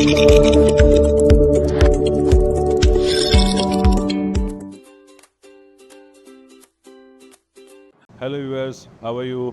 Hello viewers, how are you?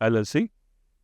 LLC,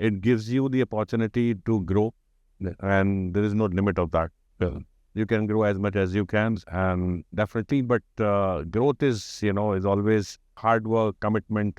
it gives you the opportunity to grow, and there is no limit of that. You can grow as much as you can, and definitely, but growth is always hard work, commitment,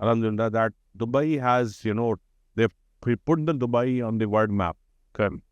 alhamdulillah, that Dubai has, they put the Dubai on the world map.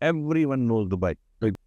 everyone knows Dubai.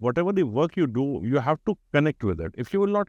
Whatever the work you do, you have to connect with it. If you will not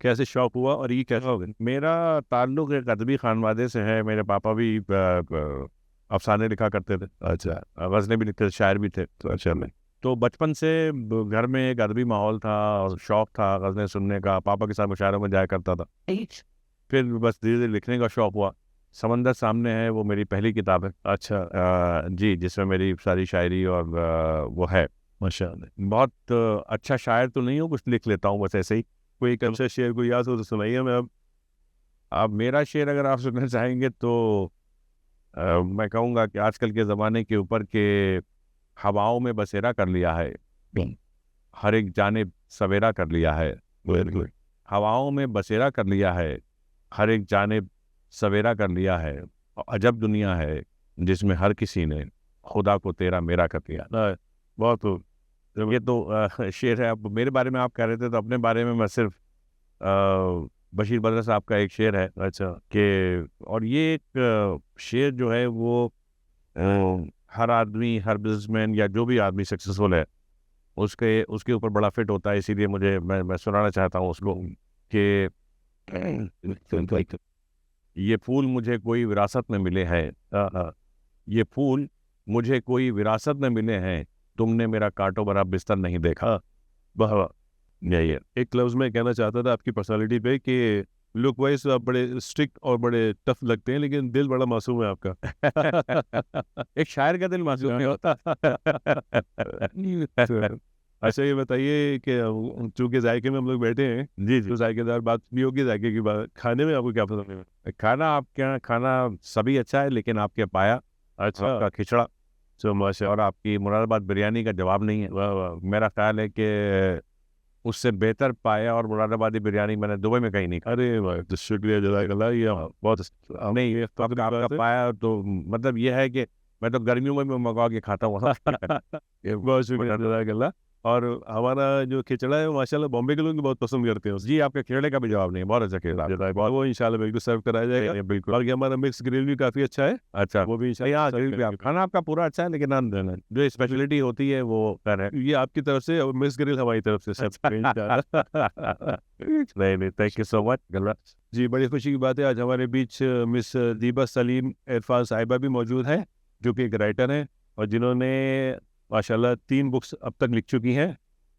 کیسے شوق ہوا اور یہ کیسا ہو گیا؟ میرا تعلق ایک ادبی خانوادے سے ہے. میرے پاپا بھی افسانے لکھا کرتے تھے, اچھا غزلیں بھی لکھتے تھے, شاعر بھی تھے. اچھا تو بچپن سے گھر میں ایک ادبی ماحول تھا اور شوق تھا غزلیں سننے کا. پاپا کے ساتھ مشاعروں میں جایا کرتا تھا. پھر بس دھیرے دھیرے لکھنے کا شوق ہوا. سمندر سامنے ہے وہ میری پہلی کتاب ہے. اچھا جی, جس میں میری ساری شاعری اور وہ ہے. ماشاء اللہ. بہت اچھا شاعر تو نہیں ہوں, کچھ لکھ لیتا ہوں بس ایسے ہی. کوئی ایک اچھا شعر کو یاد ہو تو سنائیے ہمیں. اب میرا شعر اگر آپ سننا چاہیں گے تو میں کہوں گا کہ آج کل کے زمانے کے اوپر کے ہواؤں میں بسیرا کر لیا ہے, ہر ایک جانب سویرا کر لیا ہے. ہواؤں میں بسیرا کر لیا ہے, ہر ایک جانب سویرا کر لیا ہے. عجب دنیا ہے جس میں ہر کسی نے خدا کو تیرا میرا کر لیا. بہت یہ تو شعر ہے. اب میرے بارے میں آپ کہہ رہے تھے تو اپنے بارے میں صرف بشیر بدر صاحب کا ایک شعر ہے. اچھا کہ اور یہ ایک شعر جو ہے وہ ہر آدمی, ہر بزنس مین یا جو بھی آدمی سکسیزفل ہے اس کے اوپر بڑا فٹ ہوتا ہے. اسی لیے میں سنانا چاہتا ہوں اس کو کہ یہ پھول مجھے کوئی وراثت میں ملے ہیں, یہ پھول مجھے کوئی وراثت میں ملے ہیں, تم نے میرا کاٹو بھرا بستر نہیں دیکھا. واہ. یہ ایک لفظ میں کہنا چاہتا تھا آپ کی پرسنالٹی پہ کہ لک وائز آپ بڑے اسٹرکٹ اور بڑے ٹف لگتے ہیں لیکن دل بڑا معصوم ہے آپ کا. ایک شاعر کا دل معصوم نہیں ہوتا. اچھا یہ بتائیے کہ چونکہ ذائقے میں ہم لوگ بیٹھے ہیں, جی تو ذائقے دار بات بھی ہوگی, ذائقے کی بات. کھانے میں آپ کو کیا پسند ہے؟ کھانا آپ کے یہاں کھانا سبھی اچھا ہے, لیکن آپ کے پایا, اچھا آپ کا کھچڑا ماشاء اور آپ کی مراد آباد بریانی کا جواب نہیں ہے. واہ واہ. میرا خیال ہے کہ اس سے بہتر پایا اور مراد آبادی بریانی میں نے دبئی میں کہیں نہیں کھائی. ارے بھائی تو شکریہ جزاک اللہ. یہ بہت نہیں, آپ کا پایا تو مطلب یہ ہے کہ میں تو گرمیوں میں منگوا کے کھاتا ہوں. بہت شکریہ جزاک اللہ. اور ہمارا جو کھچڑا ہے ماشاء اللہ بامبے کے لوگ بھی بہت پسند کرتے ہیں. جی, آپ کے کھیڑے کا بھی جواب نہیں ہے. بہت اچھا کھیڑا, وہ انشاءاللہ بالکل سرو کرایا جائے گا. بالکل. اور یہ ہمارا مکس گرل بھی کافی اچھا ہے. اچھا, وہ بھی یہاں کھانا آپ کا پورا اچھا ہے, لیکن جو اسپیشلٹی ہوتی ہے وہ کر ہے. یہ آپ کی طرف سے اور مکس گرل ہماری طرف سے سب. نہیں, تھینک یو سو مچ. جی, بڑی خوشی کی بات ہے آج ہمارے بیچ مس دیبا سلیم عرفان صاحبہ بھی موجود ہیں, جو کہ ایک رائٹر ہیں اور جنہوں نے ماشاءاللہ 3 بکس اب تک لکھ چکی ہیں,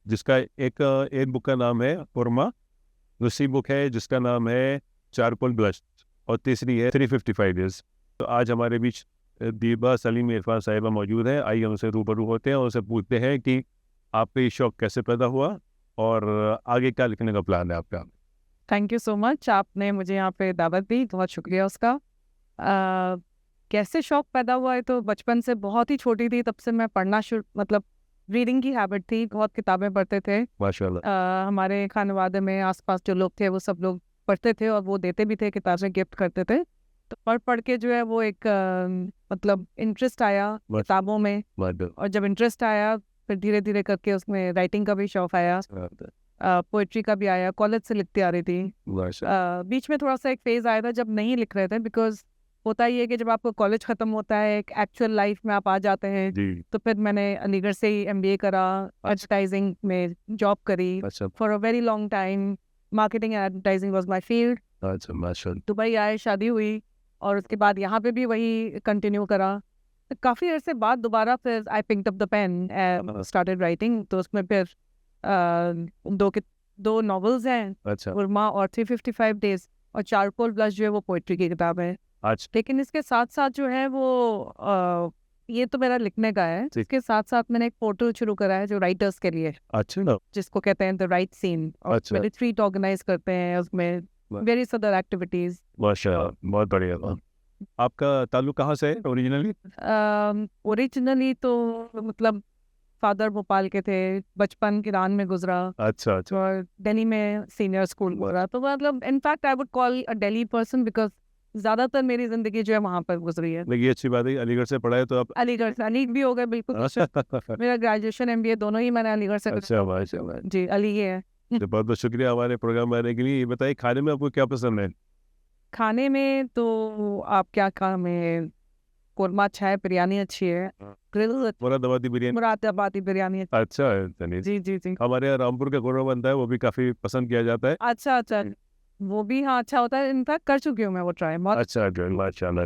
جس کا ایک بک کا نام ہے پورما, دوسری بک ہے جس کا نام ہے چارکول بلش, اور تیسری ہے 355 ڈیز. تو آج ہمارے بیچ دیبا سلیم عرفان صاحبہ موجود ہیں. آئیے ان سے روبرو ہوتے ہیں اور ان سے پوچھتے ہیں کہ آپ کا یہ شوق کیسے پیدا ہوا اور آگے کیا لکھنے کا پلان ہے آپ کا. تھینک یو سو مچ, آپ نے مجھے یہاں پہ دعوت دی, بہت شکریہ اس کا. کیسے شوق پیدا ہوا ہے تو بچپن سے, بہت ہی چھوٹی تھی تب سے میں پڑھنا مطلب ریڈنگ کی ہیبٹ تھی, بہت کتابیں پڑھتے تھے. ماشاءاللہ. ہمارے خانوادے میں آس پاس جو لوگ تھے وہ سب لوگ پڑھتے تھے اور وہ دیتے بھی تھے, کتابیں گفٹ کرتے تھے. تو پڑھ کے جو ہے وہ ایک مطلب انٹرسٹ آیا کتابوں میں, اور جب انٹرسٹ آیا پھر دھیرے دھیرے کر کے اس میں رائٹنگ کا بھی شوق آیا, پوئٹری کا بھی آیا. کالج سے لکھتی آ رہی تھی. بیچ میں تھوڑا سا ایک فیز آیا تھا جب نہیں لکھ رہے تھے, بیکاز ہوتا ہی ہے کہ جب آپ کو کالج ختم ہوتا ہے, ایک ایکچوئل لائف میں آپ آ جاتے ہیں. تو پھر میں نے علی گڑھ سے ہی MBA کرا, ایڈورٹائزنگ میں جاب کری for a very long time. Marketing and advertising was my field. Dubai آئے, شادی ہوئی, اور اس کے بعد یہاں پہ بھی وہی کنٹینیو کرا. کافی عرصے بعد دوبارہ پھر آئی پکڈ اپ دا پین, اسٹارٹڈ رائٹنگ. تو اس میں پھر 2 ناولز ہیں, ورما اور 355 ڈیز, اور چارکول بلش جو ہے وہ پوئٹری کی کتاب ہے. لیکن اس کے ساتھ ساتھ جو ہے وہ یہ تو میرا لکھنے کا ہے, اس کے ساتھ ساتھ میں نے ایک پورٹل شروع کرا ہے جو رائٹرس کے لیے, جس کو کہتے ہیں دا رائٹ سین. اور ریٹریٹ آرگنائز کرتے ہیں, اس میں ویریس ادر ایکٹیویٹیز. بہت بڑھیا. آپ کا تعلق کہاں سے ہے اوریجنلی؟ اوریجنلی تو مطلب فادر بھوپال کے تھے, بچپن ایران میں گزرا. اچھا. اور دہلی میں سینئر اسکول گزرا. تو مطلب in fact I would call a Delhi person, because زیادہ تر میری زندگی جو ہے وہاں پر گزری ہے. یہ اچھی بات ہے, علی گڑھ سے پڑھا ہے تو آپ علی گڑھ سے, علی بھی ہو گئے بالکل. میرا گریجویشن MBA دونوں ہی میں نے علی گڑھ سے. اچھا. جی, علی ہی ہے. بہت بہت شکریہ ہمارے پروگرام میں آنے کے لیے. یہ بتائیے کھانے میں آپ کو کیا پسند ہے؟ کھانے میں تو آپ کیا کام ہے, قورمہ اچھا ہے, بریانی اچھی ہے, گرل مرادآبادی بریانی مرادآبادی بریانی اچھی. اچھا ہے تنیز. جی جی جی. ہمارے یہاں رامپور کا قورمہ بنتا ہے, وہ بھی کافی پسند کیا جاتا ہے. اچھا اچھا, وہ بھی ہاں اچھا ہوتا ہے, انفیکٹ کر چکی ہوں میں وہ ٹرائی. بہت اچھا ماشاء اللہ.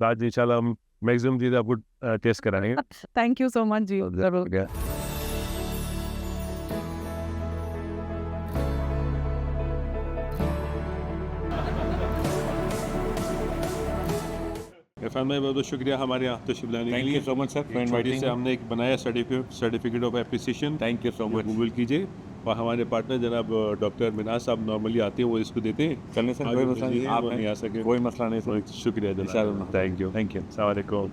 آج ان شاء اللہ ہم میکسیمم چیزیں آپ کو ٹیسٹ کرائیں گے. تھینک یو سو مچ جی, ضرور. عرفان بھائی بہت بہت شکریہ ہمارے یہاں تشریف لانے کے Thank لیے. you so much, sir, for inviting سے me. ہم نے ایک بنایا certificate of appreciation. Thank you so much. قبول کیجیے. اور ہمارے پارٹنر جناب ڈاکٹر مناز صاحب نارملی آتے ہیں, وہ اس کو دیتے ہیں. چلیں سر, کوئی مسئلہ نہیں, آپ نہیں آ سکے. کوئی مسئلہ نہیں سر. شکریہ جناب. انشاءاللہ. Thank you. Thank you. السلام علیکم.